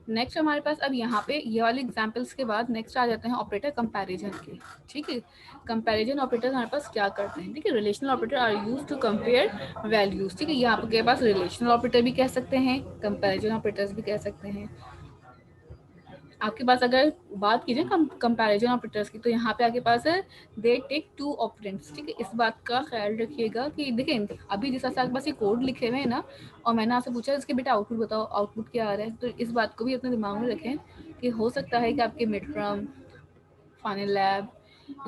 Next हमारे पास अब यहाँ पे ये वाले एग्जांपल्स के बाद नेक्स्ट आ जाते हैं ऑपरेटर कंपैरिजन के। ठीक है, कंपैरिजन ऑपरेटर हमारे पास क्या करते हैं? ठीक है, relational operator are used to compare values. ठीक है, यहाँ आपके पास रिलेशनल ऑपरेटर भी कह सकते हैं, कंपैरिजन ऑपरेटर्स भी कह सकते हैं। आपके पास अगर बात कीजिए कंपैरिजन ऑपरेटर्स की, तो यहाँ पे आपके पास है दे टेक टू ऑपरेंड्स। ठीक है, इस बात का ख्याल रखिएगा कि देखें अभी जिस आपके पास ये कोड लिखे हुए हैं ना, और मैंने आपसे पूछा इसके बेटा आउटपुट बताओ, आउटपुट क्या आ रहा है, तो इस बात को भी अपने दिमाग में रखें कि हो सकता है कि आपके मिड टर्म, फाइनल लैब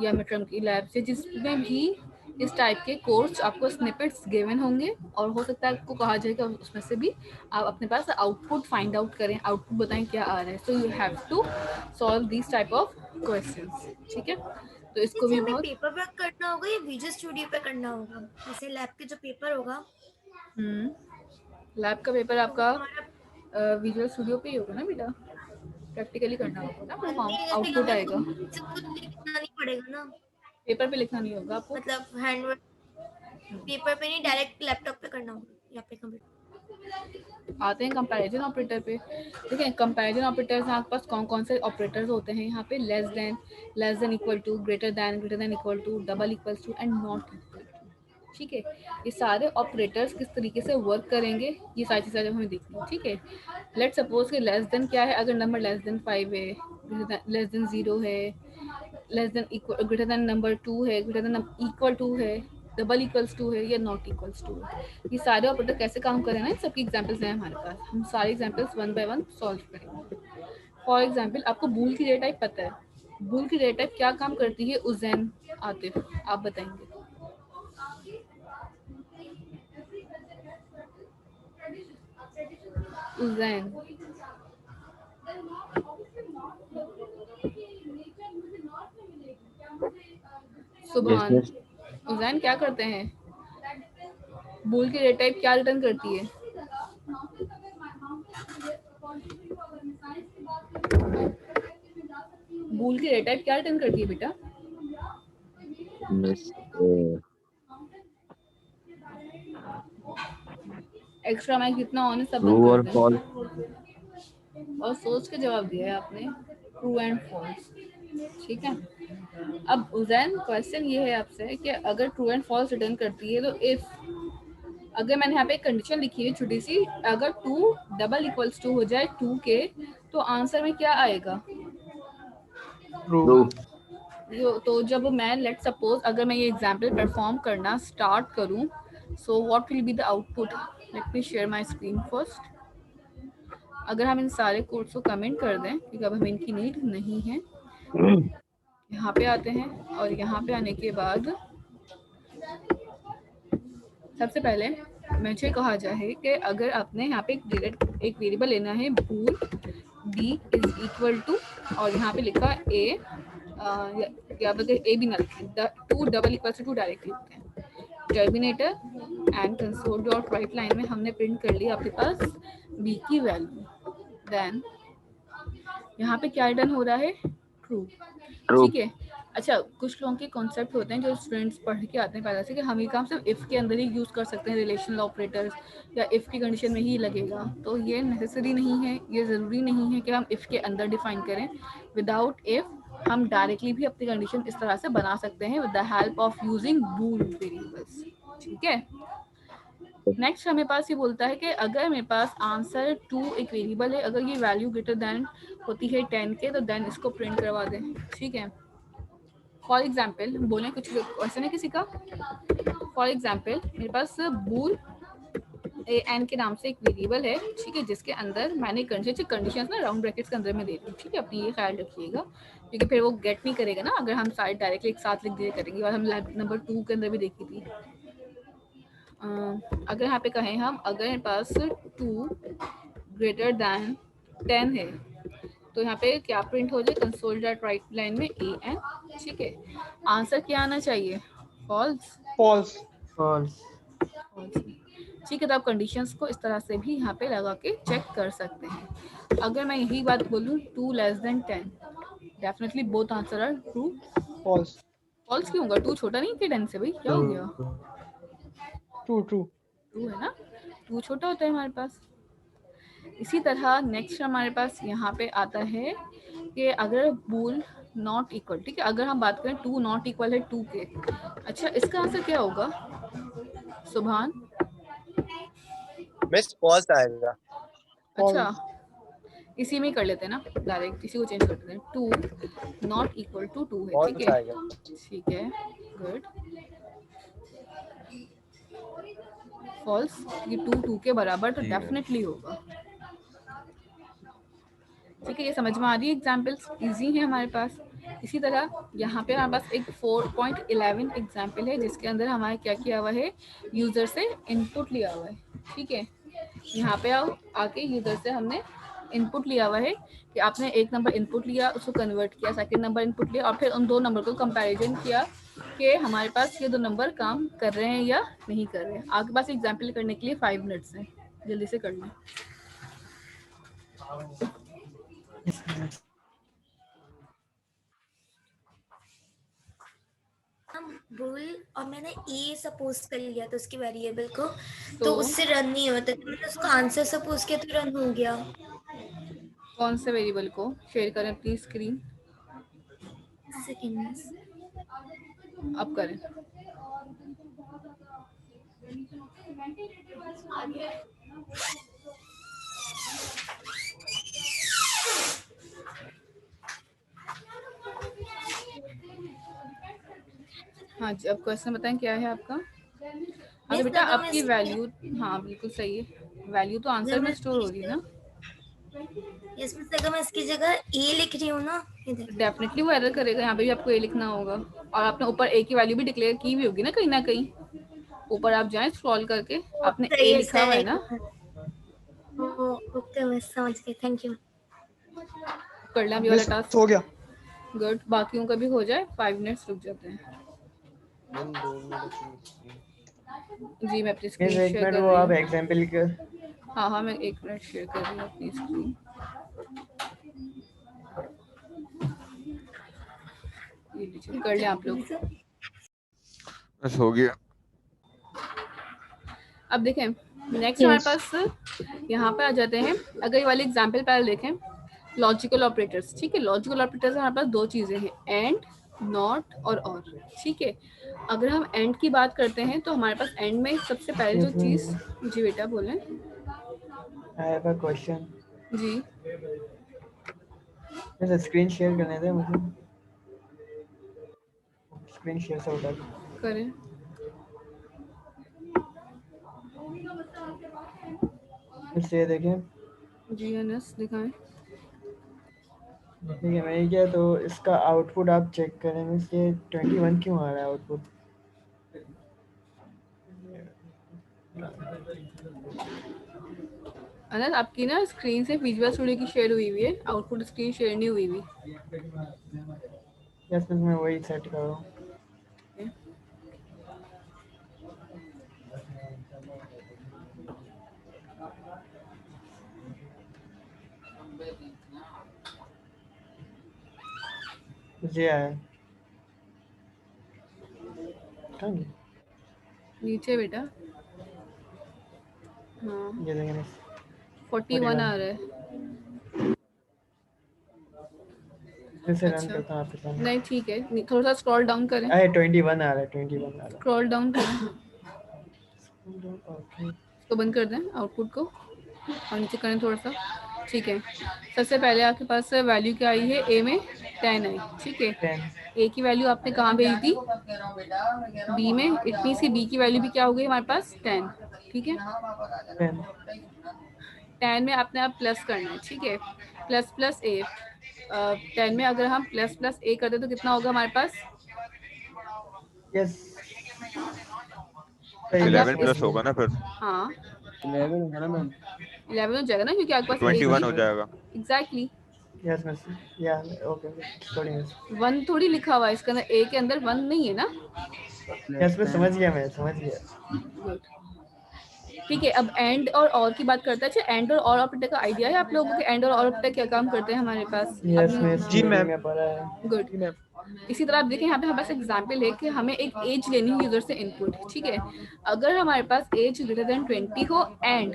या मिड टर्म की लैब से जिसमें भी इस टाइप के कोर्स आपको स्निपेट्स गिवन होंगे, और हो सकता है आपको कहा जाए कि उसमें से भी आप अपने पास आउटपुट फाइंड आउट करें, आउटपुट बताएं क्या आ रहा है। So you have to solve this type of questions. ठीक है, तो इसको भी सर हमें बहुत पेपर वर्क करना होगा या विजुअल स्टूडियो पे करना होगा? जैसे लैब के जो पेपर होगा, लैब का पेपर तो आपका हमारा विजुअल स्टूडियो पे ही होगा ना बेटा, प्रैक्टिकली करना होगा ना, आपको नहीं, जैसे आउटपुट हमें आएगा। खुद से कुछ लिखना नहीं पड़ेगा ना, पेपर पे लिखना नहीं होगा आपको। मतलब हैंड वर्क पेपर पे नहीं, डायरेक्ट लैपटॉप पे करना होगा या पे कंप्यूटर? आते हैं कंपैरिजन ऑपरेटर पे। ठीक है, कंपैरिजन ऑपरेटर्स आपके पास कौन कौन से ऑपरेटर्स होते हैं यहाँ पे? Less than equal to, greater than equal to, double equals to and not equal to. ठीक है, ये सारे ऑपरेटर्स किस तरीके से वर्क करेंगे, ये सारी चीज़ें जब हमें देखनी है। ठीक है, लेट सपोज कि लेस देन क्या है, अगर नंबर लेस देन 5 है, लेस देन 0 है, less than equal, greater than number 2 है, ग्रेटर देन इक्वल टू है, डबल इक्वल्स टू है, या नॉट इक्वल्स टू है। ये सारे ऑपरेटर कैसे काम करें ना, इन सबकी एग्जांपल्स हैं हमारे पास, हम सारे examples one by one solve करेंगे। फॉर एग्जांपल आपको बूल की डेटा टाइप पता है, बूल की डेटा टाइप क्या काम करती है? उजैन, आतिफ आप बताएंगे। उजैन, यस सुबहान, यस। उजैन क्या करते हैं? बूल की डेटा टाइप क्या रिटर्न करती है? बूल की डेटा टाइप क्या रिटर्न करती है बेटा? यस, एक्स्ट्रा माइक जितना ऑन है सब ट्रू बंद कर और फॉल्स। दें। और सोच के जवाब दिया है आपने, ट्रू एंड फॉल्स। ठीक है, अब उजैन क्वेश्चन ये है आपसे कि अगर ट्रू एंड फॉल्स रिटर्न करती है, तो इफ, अगर मैंने यहाँ पे एक कंडीशन लिखी है छोटी सी, अगर 2 डबल इक्वल्स टू हो जाए 2 के, तो आंसर में क्या आएगा? ट्रू। ट्रू। तो जब मैं लेट सपोज अगर मैं ये एग्जाम्पल परफॉर्म करना स्टार्ट करूँ, so what will be the output? Let me share my screen first. अगर हम इन सारे कोड्स को कमेंट कर दें क्योंकि अब हमें इनकी नीड नहीं है, यहाँ पे आते हैं, और यहाँ पे आने के बाद सबसे पहले मुझे कहा जाए कि अगर आपने यहाँ पे एक वेरिएबल लेना है, बूल डी इज इक्वल टू, और यहाँ पे लिखा ए, या बगैर ए भी ना लिखें, 2 डबल इक्वल टू डायरेक्ट लिखते हैं, terminator and console dot write line में हमने प्रिंट कर लिया आपके पास बी की वैल्यू। देन यहाँ पे क्या रिटर्न हो रहा है? ट्रू। ट्रू। ठीक है, अच्छा कुछ लोगों के कॉन्सेप्ट होते हैं जो स्टूडेंट्स पढ़ के आते हैं पहले से कि हम ये काम सिर्फ इफ़ के अंदर ही यूज़ कर सकते हैं, रिलेशनल ऑपरेटर्स, या इफ़ की कंडीशन में ही लगेगा। तो ये नेसेसरी नहीं है, ये ज़रूरी नहीं है कि हम इफ़ के अंदर डिफाइन करें। विदाउट इफ़ हम डायरेक्टली भी अपनी कंडीशन इस तरह से बना सकते हैं with the help of using bool variables. ठीक है, नेक्स्ट हमें पास ये बोलता है कि अगर मेरे पास आंसर 2 एक वेरिएबल है, अगर ये वैल्यू ग्रेटर देन होती है 10 के, तो देन इसको प्रिंट करवा दें। ठीक है, फॉर एग्जाम्पल बोलें कुछ क्वेश्चन है किसी का। फॉर एग्जाम्पल मेरे पास बूल एन के नाम से एक वेरिएबल है, ठीक है, जिसके अंदर मैंने कंडीशन ना राउंड ब्रैकेट्स के अंदर में दे दी। ठीक है, अपनी ये ख्याल रखिएगा क्योंकि फिर वो गेट नहीं करेगा ना अगर हम सारे डायरेक्टली एक साथ लिख दिए करेंगे, और हम नंबर 2 के अंदर भी देखी थी। अगर यहाँ पे कहें हम, अगर मेरे पास 2 ग्रेटर दैन 10 है, तो यहाँ पे क्या प्रिंट हो जाए? कंसोल डॉट राइट लाइन में ए एन। ठीक है, आंसर क्या आना चाहिए? फॉल्स। फॉल्स। फॉल्स। ठीक है, तो आप कंडीशंस को इस तरह से भी यहाँ पे लगा के चेक कर सकते हैं। अगर मैं यही बात बोलूँ 2 less than 10, definitely both answer are true. False. False क्यों होगा? 2 छोटा नहीं है 10 से, भाई क्या हो गया? ट्रू। ट्रू। ट्रू है ना, 2 छोटा होता है हमारे पास। इसी तरह नेक्स्ट हमारे पास यहाँ पे आता है कि अगर बूल नॉट इक्वल, ठीक है, अगर हम बात करें 2 नॉट इक्वल है 2 के, अच्छा इसका आंसर क्या होगा सुभान? मिस फॉल्स आएगा। अच्छा इसी में ही कर लेते हैं ना, डायरेक्ट इसी को चेंज कर देते हैं, 2 नॉट इक्वल टू 2 है, ठीक फॉल्स है, आएगा। ठीक है, गुड, फॉल्स, ये 2 के बराबर तो डेफिनेटली होगा, ठीक है, ये समझ में आ रही है, एग्जाम्पल्स इजी है हमारे पास। इसी तरह यहाँ पे हमारे पास एक 4.11 एग्जाम्पल है जिसके अंदर हमारे क्या किया हुआ है, यूजर से इनपुट लिया हुआ है, ठीक है, यहाँ पे आओ, आके यूजर से हमने इनपुट लिया हुआ है कि आपने एक नंबर इनपुट लिया, उसको कन्वर्ट किया, सेकंड नंबर इनपुट लिया और फिर उन दो नंबर को कंपैरिजन किया कि हमारे पास ये दो नंबर काम कर रहे हैं या नहीं कर रहे हैं। आपके पास एग्जाम्पल करने के लिए 5 मिनट्स हैं, जल्दी से कर लें। बुल और मैंने ए सपोज कर लिया था उसके वेरिएबल को, तो उससे रन नहीं होता, तो मैंने उसका आंसर सपोज किया तो रन हो गया। कौन से वेरिएबल को शेयर करें प्लीज स्क्रीन, सेकंड अब करें। हाँ जी, अब क्वेश्चन बताएं क्या है आपका। अगर बेटा आपकी वैल्यू, हाँ बिल्कुल सही है, वैल्यू तो आंसर में स्टोर हो रही है ना। इसमें से अगर मैं इसकी जगह ए लिख रही हूँ ना, इधर डेफिनेटली वो एरर करेगा, यहाँ पे भी आपको ए लिखना होगा और आपने ऊपर ए की वैल्यू भी डिक्लेयर की भी होगी ना कहीं। ऊपर आप जाएं स्क्रॉल करके, आपने ए लिखा हुआ है ना। ओके मैं समझ गई, थैंक यू। कर लें अभी वाला टास्क, हो गया। गुड, बाकियों का भी हो जाए, 5 मिनट्स रुक जाते हैं। जी मैं अपनी स्क्रीन शेयर कर रही हूँ। आप एग्जांपल के हाँ मैं 1 मिनट शेयर कर रही हूँ अपनी स्क्रीन। ये लीजिए, कर लें आप लोग। बस हो गया। अब देखें नेक्स्ट हमारे पास यहाँ पे आ जाते हैं, अगर ये वाले एग्जाम्पल पहले देखें, लॉजिकल ऑपरेटर्स, ठीक है, लॉजिकल ऑपरेटर्स हमारे पास दो चीजें हैं, एंड, नॉट और, ठीक है। अगर हम एंड की बात करते हैं तो हमारे पास एंड में सबसे पहले जो चीज, जी बेटा बोलें। आई हैव अ क्वेश्चन जी मुझे स्क्रीन शेयर करने दे, मुझे स्क्रीन शेयर से उठा करें। इसलिए देखें, जी अनस दिखाएं। ठीक है मैंने किया, तो इसका आउटपुट आप चेक करें, इसके 21 क्यों आ रहा है आउटपुट। अनस आपकी ना स्क्रीन से विजुअल स्टूडियो की शेयर हुई हुई है, आउटपुट स्क्रीन शेयर नहीं हुई हुई। यस मैं वही सेट कर रहा हूँ। जी आया, कहाँ गया? नीचे बेटा, हाँ ये देखें 41 आ रहा है। फिर से रन अच्छा। करता हूँ आपके सामने। नहीं ठीक है, थोड़ा सा स्क्रॉल डाउन करें, अरे 21 आ रहा है, 21 आ रहा है। स्क्रॉल डाउन करें, ओके तो बंद कर दें आउटपुट को और नीचे करें थोड़ा सा, ठीक है। सबसे पहले आपके पास वैल्यू क्या आई है, ए में 10 आई, ठीक है। 10 ए की वैल्यू आपने कहाँ भेजी थी, बी में, इट मीन्स की बी की वैल्यू भी क्या हो गई हमारे पास 10, ठीक है। 10 10 में आपने अब प्लस करना है, ठीक है, प्लस प्लस ए, 10 में अगर हम प्लस प्लस ए करते तो कितना होगा हमारे पास, यस 11 प्लस होगा ना फिर, हाँ 11 है ना मैम, 11 हो जाएगा ना, क्योंकि आपके पास 21 हो जाएगा। एग्जैक्टली, यस मिस, या ओके सॉरी मिस। 1 थोड़ी लिखा हुआ है इसके अंदर, ए के अंदर 1 नहीं है ना। यस मैं समझ गया, मैं समझ गया। गुड, ठीक है। अब एंड और की बात करते हैं। अच्छा, एंड और ऑपरेटर का आइडिया है आप लोगों को कि एंड और ऑपरेटर क्या काम करते हैं हमारे पास? यस मिस, जी मैम। में पढ़ा है। गुड। इसी तरह आप देखें यहाँ पे हमारे पास एग्जाम्पल है कि हमें एक एज लेनी है यूजर से इनपुट, ठीक है। अगर हमारे पास एज ग्रेटर देन 20 हो एंड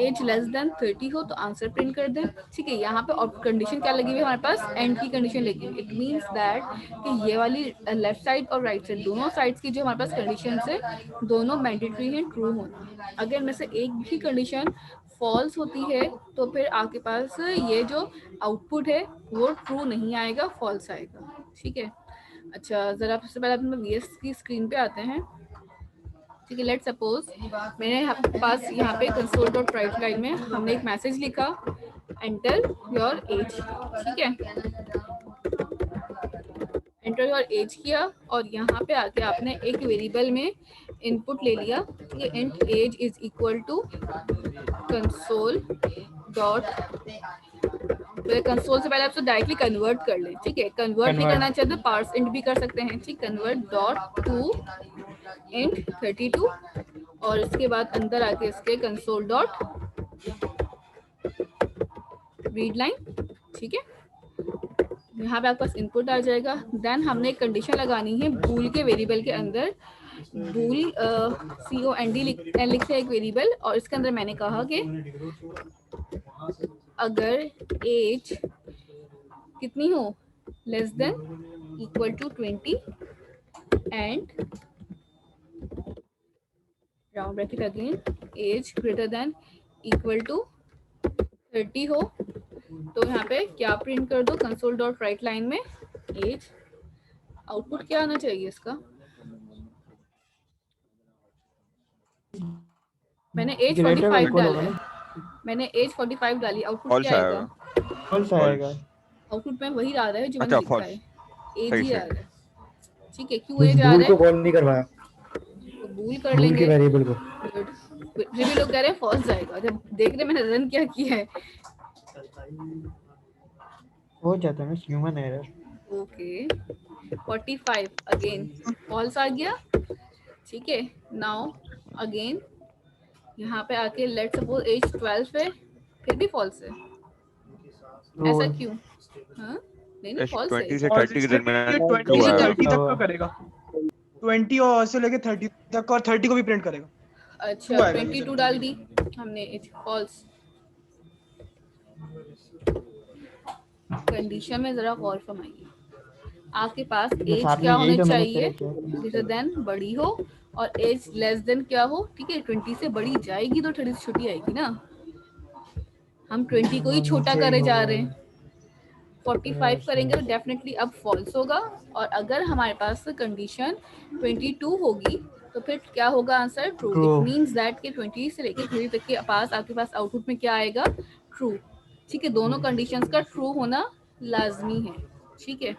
एज लेस देन 30 हो तो आंसर प्रिंट कर दें, ठीक है। यहाँ पे कंडीशन क्या लगी हुई है हमारे पास, एंड की कंडीशन लगी हुई। इट मीन्स दैट कि ये वाली लेफ्ट साइड और राइट साइड दोनों साइड्स की जो हमारे पास कंडीशन है दोनों मैंडेटरी हैं ट्रू होना। अगर इनमें से एक भी कंडीशन फॉल्स होती है तो फिर आपके पास ये जो आउटपुट है वो ट्रू नहीं आएगा, फॉल्स आएगा, ठीक है। अच्छा, जरा सबसे पहले अपने वीएस की स्क्रीन पे आते हैं, ठीक है। लेट सपोज मेरे पास यहाँ पे कंसोल डॉट राइट लाइन में हमने एक मैसेज लिखा, एंटर योर एज, ठीक है। एंटर योर एज किया और यहाँ पे आके आपने एक वेरिएबल में इनपुट ले लिया, ठीक है। Int age is equal to console dot, console से पहले आप तो डायरेक्टली कन्वर्ट कर लें, ठीक है। कन्वर्ट नहीं करना चाहते पार्स इंट भी कर सकते हैं, ठीक। कन्वर्ट डॉट टू इंट 32 और इसके बाद अंदर आके इसके कंसोल डॉट रीड लाइन, ठीक है। यहाँ पे आपके पास इनपुट आ जाएगा। देन हमने एक कंडीशन लगानी है बूल के वेरिएबल के अंदर। बूल COND लिखते हैं एक वेरिएबल और इसके अंदर मैंने कहा कि अगर एज कितनी हो, less than equal to 20 and round bracket again age greater than equal to 30 हो तो यहाँ पे क्या प्रिंट कर दो, कंसोल डॉट राइट लाइन में एज। आउटपुट क्या आना चाहिए इसका, मैंने एज 45 डाला है, मैंने एज 45 डाली, आउटपुट क्या आएगा, फॉल्स आएगा। आउटपुट में वही आ रहा है जो मैंने लिखा है, एज ही आ रहा है, ठीक है। क्यों एज आ बूल रहा को है, कॉल नहीं करवाया, तो बूल कर बूल के लेंगे। वेरिएबल को। फिर भी लोग कह रहे हैं फॉल्स जाएगा, जब देख रहे मैंने रन क्या किया है। हो जाता है ना human error. Okay 45 again false आ गया, ठीक है। नाउ अगेन यहाँ पे आके लेट सपोज एज 12 है, फिर भी फॉल्स है, ऐसा क्यों? हाँ नहीं फॉल्स है। 20 से 30 के दरमियान 20 से 30 तक का करेगा, 20 और से लेके 30 तक, और 30 को भी प्रिंट करेगा। अच्छा 22 डाल दी हमने, एज फॉल्स। कंडीशन में जरा गौर फरमाइए, आपके पास एज क्या होनी चाहिए, ग्रेटर देन बड़ी हो और एज लेस देन क्या हो, ठीक है। 20 से बड़ी जाएगी तो 30 से छोटी आएगी ना, हम 20 को ही छोटा करे जा रहे हैं। 45 करेंगे तो डेफिनेटली अब फॉल्स होगा, और अगर हमारे पास कंडीशन 22 होगी तो फिर क्या होगा answer, true. It means that कि 20 से लेकर 30 तक के पास आपके पास आउटपुट में क्या आएगा, ट्रू, ठीक है। दोनों कंडीशंस का ट्रू होना लाजमी है, ठीक है।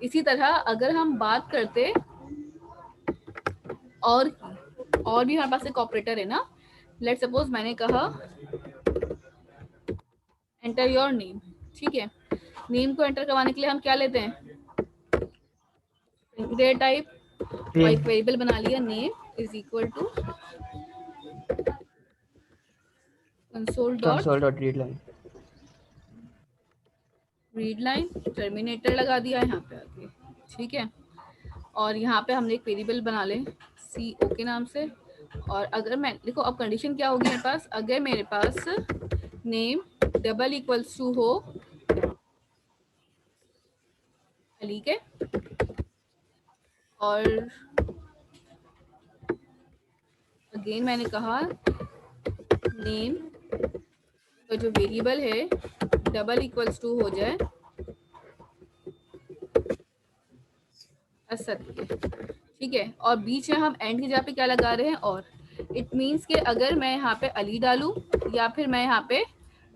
इसी तरह अगर हम बात करते और भी हमारे पास एक ऑपरेटर है ना, लेट सपोज मैंने कहा एंटर योर नेम, ठीक है। नेम को एंटर करवाने के लिए हम क्या लेते हैं, डेटा टाइप, एक वेरिएबल बना लिया name is equal to console dot read line, terminator लगा दिया यहाँ पे आके, ठीक है। और यहाँ पे हमने एक वेरिएबल बना ले CO के नाम से, और अगर मैं देखो अब कंडीशन क्या होगी मेरे पास, अगर मेरे पास नेम डबल इक्वल्स टू हो अली के, और अगेन मैंने कहा नेम तो जो वेरिएबल है डबल इक्वल्स टू हो जाए असद के, ठीक है। और बीच में हम एंड की जगह पे क्या लगा रहे हैं, और इट मीन्स कि अगर मैं यहाँ पे अली डालूं या फिर मैं यहाँ पे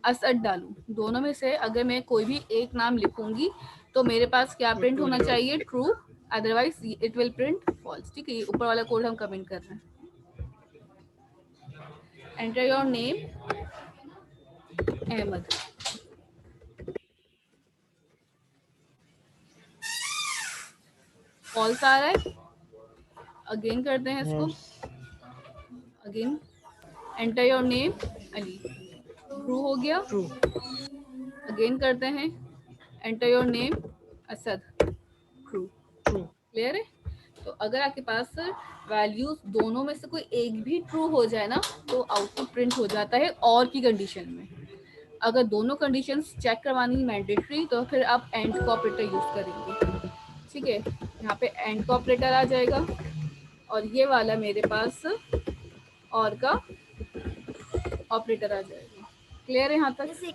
असद डालूं, दोनों में से अगर मैं कोई भी एक नाम लिखूंगी तो मेरे पास क्या प्रिंट होना चाहिए, true, otherwise it will print false, ठीक है। ये ऊपर वाला कोड हम कमेंट कर रहे हैं, enter your name Ahmad, false आ रहा है। अगेन करते हैं इसको, again enter your name Ali, true हो गया। अगेन करते हैं enter your name Asad, true. Clear है? तो अगर आपके पास वैल्यूज दोनों में से कोई एक भी ट्रू हो जाए ना तो आउटपुट प्रिंट हो जाता है और की कंडीशन में। अगर दोनों कंडीशंस चेक करवानी मैंडेटरी तो फिर आप एंड का ऑपरेटर यूज करेंगे। ठीक है, यहाँ पे एंड का ऑपरेटर आ जाएगा और ये वाला मेरे पास और का ऑपरेटर आ जाएगा। क्लियर है यहाँ तक? बस एक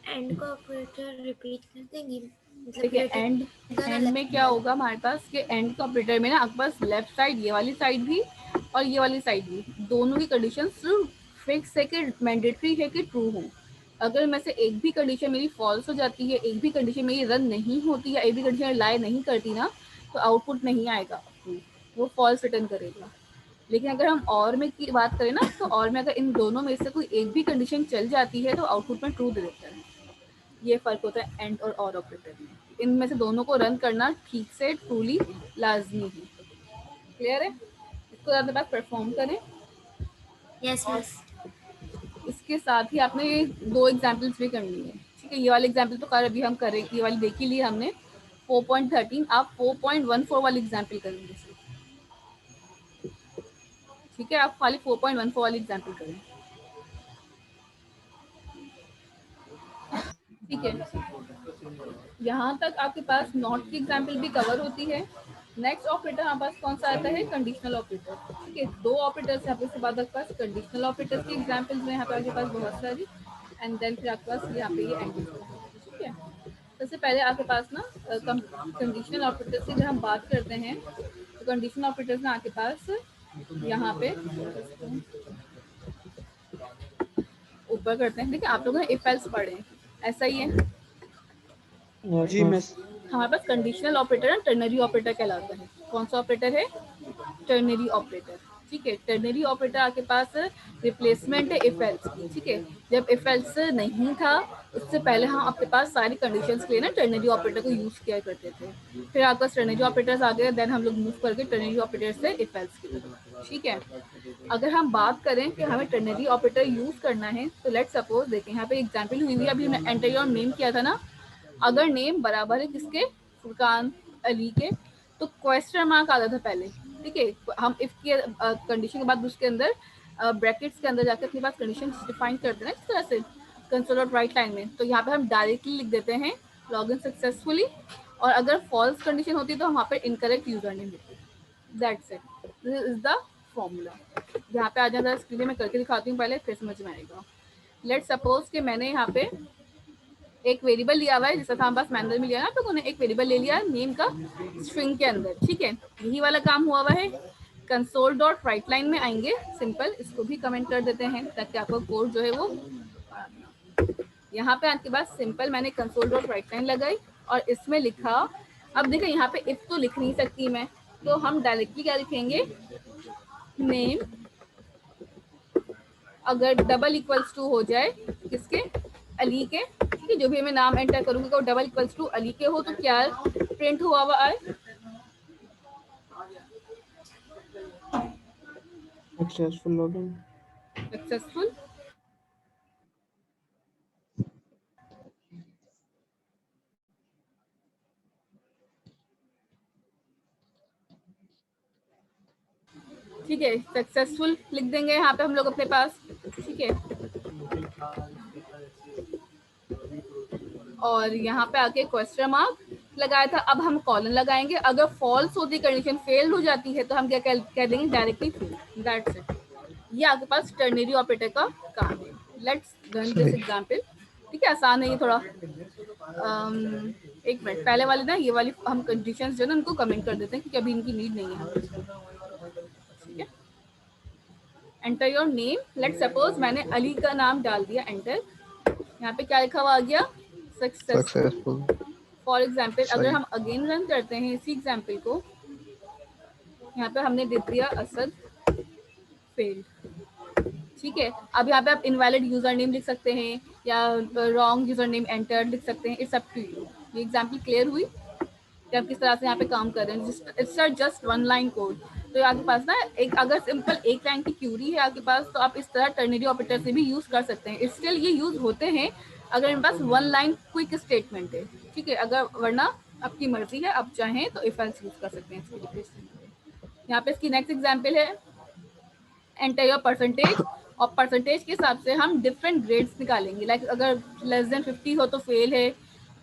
एंड का ऑपरेटर रिपीट कर देंगी, मतलब देखिए एंड में क्या होगा हमारे पास कि एंड का ऑपरेटर में ना आपके पास लेफ्ट साइड ये वाली साइड भी और ये वाली साइड भी दोनों की कंडीशन फिक्स है कि मैंडेटरी है कि ट्रू हो। अगर में से एक भी कंडीशन मेरी फॉल्स हो जाती है, एक भी कंडीशन मेरी रन नहीं होती या एक भी कंडीशन लाई नहीं करती ना तो आउटपुट नहीं आएगा, वो फॉल्स रिटर्न करेगा। लेकिन अगर हम और में की बात करें ना तो और में अगर इन दोनों में से कोई एक भी कंडीशन चल जाती है तो आउटपुट में ट्रू दे देता है। ये फर्क होता है एंड और ऑपरेटर में। इनमें से दोनों को रन करना ठीक से ट्रूली लाजमी है। क्लियर है? इसको ज़्यादा बात परफॉर्म करें। यस और यस। इसके साथ ही आपने ये 2 एग्जाम्पल्स भी करनी है। ठीक है, ये वाले एग्जाम्पल तो कर अभी हम करें, ये वाली देख ही ली हमने 4.13, आप 4.14 वाली एग्जाम्पल करेंगे। ठीक है, आप खाली 4.14 वाली एग्जाम्पल करें। ठीक है, यहाँ तक आपके पास नॉट की एग्जाम्पल भी कवर होती है। नेक्स्ट ऑपरेटर हमारे पास कौन सा आता है? Conditional operator. ठीक है, 2 ऑपरेटर्स यहाँ पे इसके बाद आपके पास कंडीशनल ऑपरेटर्स की एग्जाम्पल्स हैं यहाँ पे आपके पास बहुत सारी, एंड देन फिर आपके पास यहाँ पे ये एंड। ठीक है, सबसे पहले आपके पास ना कंडीशनल ऑपरेटर्स की जब हम बात करते हैं तो कंडीशनल ऑपरेटर्स में आपके पास यहाँ पे ऊपर करते हैं। देखिए आप लोगों ने इफ एल्स पढ़े हैं, ऐसा ही है? Yes, जी miss. मिस। हमारे पास कंडीशनल ऑपरेटर है, टर्नरी ऑपरेटर कहलाता है। कौन सा ऑपरेटर है? Ternary operator. ठीक है, टर्नरी ऑपरेटर आपके पास रिप्लेसमेंट है इफ एल्स की। ठीक है, जब इफ एल्स नहीं था उससे पहले हम आपके पास सारी कंडीशंस के लिए ना टर्नरी ऑपरेटर को यूज किया करते थे। फिर आपके पास टर्नरी ऑपरेटर्स आ गए, देन हम लोग मूव करके टर्नरी ऑपरेटर से इफ एल्स की तरफ। ठीक है, अगर हम बात करें कि हमें टर्नरी ऑपरेटर यूज करना है तो लेट सपोज देखें यहाँ पे एग्जाम्पल हुई हुई अभी हमने एंटर योर नेम किया था ना। अगर नेम बराबर है किसके? फुरकान अली के, तो क्वेश्चन मार्क आता था पहले। ठीक है, हम इफ की कंडीशन के बाद उसके अंदर ब्रैकेट्स के अंदर जाकर अपने पास कंडीशन डिफाइन करते हैं ना इस तरह से कंसोल डॉट राइट लाइन में, तो यहाँ पे हम डायरेक्टली लिख देते हैं लॉगिन सक्सेसफुली, और अगर फॉल्स कंडीशन होती है तो हम वहाँ पे इनकरेक्ट यूजर नेम लिखते हैं। That's it, this is the formula. यहाँ पे आ जाए स्क्रीन में करके दिखाती हूँ पहले, फिर समझ में आएगा। लेट सपोज कि मैंने यहाँ पे एक वेरिएबल लिया हुआ है, जैसा था हमारे पास मैनुअल में लिया ना, तो उन्होंने एक वेरिएबल ले लिया नेम का स्ट्रिंग के अंदर। ठीक है, यही वाला काम हुआ हुआ है। कंसोल डॉट राइट लाइन में आएंगे, सिंपल इसको भी कमेंट कर देते हैं ताकि आपका कोड जो है वो यहाँ पे आपके पास सिंपल मैंने कंसोल डॉट राइट लाइन लगाई और इसमें लिखा। अब देखिए यहाँ पे इफ तो लिख नहीं सकती मैं, तो हम डायरेक्टली क्या लिखेंगे? नेम अगर डबल इक्वल्स टू हो जाए किसके? अली के। ठीक है, जो भी मैं नाम एंटर करूंगी वो डबल इक्वल्स टू अली के हो तो क्या प्रिंट हुआ हुआ आए? Successful login. सक्सेसफुल। ठीक है, सक्सेसफुल लिख देंगे यहाँ पे हम लोग अपने पास। ठीक है, और यहाँ पे आके क्वेश्चन मार्क लगाया था, अब हम कॉलन लगाएंगे। अगर फॉल्स होती कंडीशन फेल हो जाती है तो हम क्या कह देंगे? Directly fail. दैट्स इट, ये आपके पास टर्नरी ऑपरेटर का काम है। Let's run this example. ठीक है, आसान है ये थोड़ा। एक मिनट, पहले वाले ना ये वाली हम कंडीशंस जो है ना उनको कमेंट कर देते हैं क्योंकि अभी इनकी नीड नहीं है। ठीक है, enter your name. Let suppose मैंने अली का नाम डाल दिया, एंटर। यहाँ पे क्या लिखा हुआ आ गया? सक्सेसफुल। फॉर एग्जाम्पल अगर हम अगेन रन करते हैं इसी एग्जाम्पल को, यहाँ पे हमने दे दिया असद फेल्ड। ठीक है, अब यहाँ पे आप इनवैलिड यूजर नेम लिख सकते हैं या रॉन्ग यूजर नेम एंटर लिख सकते हैं, इट्स अप टू यू। ये एग्जाम्पल क्लियर हुई कि आप किस तरह से यहाँ पे काम कर रहे हैं? It's just 1 line code. तो आपके पास ना एक अगर सिंपल 1 लाइन की क्यूरी है आपके पास तो आप इस तरह टर्नरी ऑपरेटर से भी यूज कर सकते हैं। स्टिल ये यूज होते हैं अगर मेरे पास 1 लाइन क्विक स्टेटमेंट है। ठीक है, अगर वरना आपकी मर्जी है, आप चाहें तो इफ एल्स यूज कर सकते हैं इसके लिए। यहाँ पे इसकी नेक्स्ट एग्जांपल है एंटर योर परसेंटेज, और परसेंटेज के हिसाब से हम डिफरेंट ग्रेड्स निकालेंगे। लाइक अगर लेस देन 50 हो तो फेल है,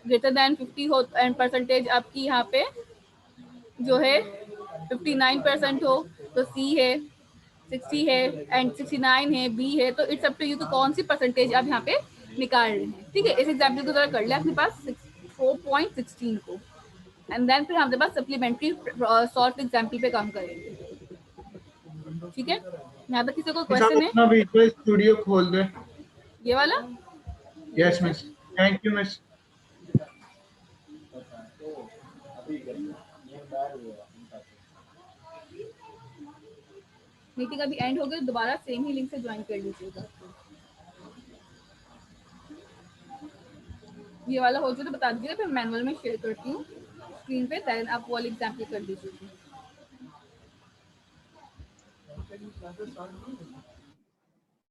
ग्रेटर देन 50 हो एंड परसेंटेज आपकी यहाँ पे जो है 59% हो तो सी है, 60 है एंड 69 है, बी है। तो इट्स अप टू यू तो कौन सी परसेंटेज आप यहाँ पे निकाल रहे हैं। ठीक है, इस एग्जाम्पल को जरा कर ले अपने पास 4.16 को, एंड देन फिर हमारे पास सप्लीमेंट्री सॉल्व एग्जाम्पल पे काम करेंगे। ठीक है, यहाँ तक किसी को क्वेश्चन है? अपना विजुअल स्टूडियो खोल दे। ये वाला? Yes miss, thank you miss. Meeting अभी एंड हो गई, दोबारा सेम ही लिंक से ज्वाइन कर लीजिएगा। ये वाला हो जाए तो बता दीजिएगा, फिर मैनुअल में शेयर करती हूँ स्क्रीन पे, देन आप वो वाली एग्जाम्पल कर दीजिएगा।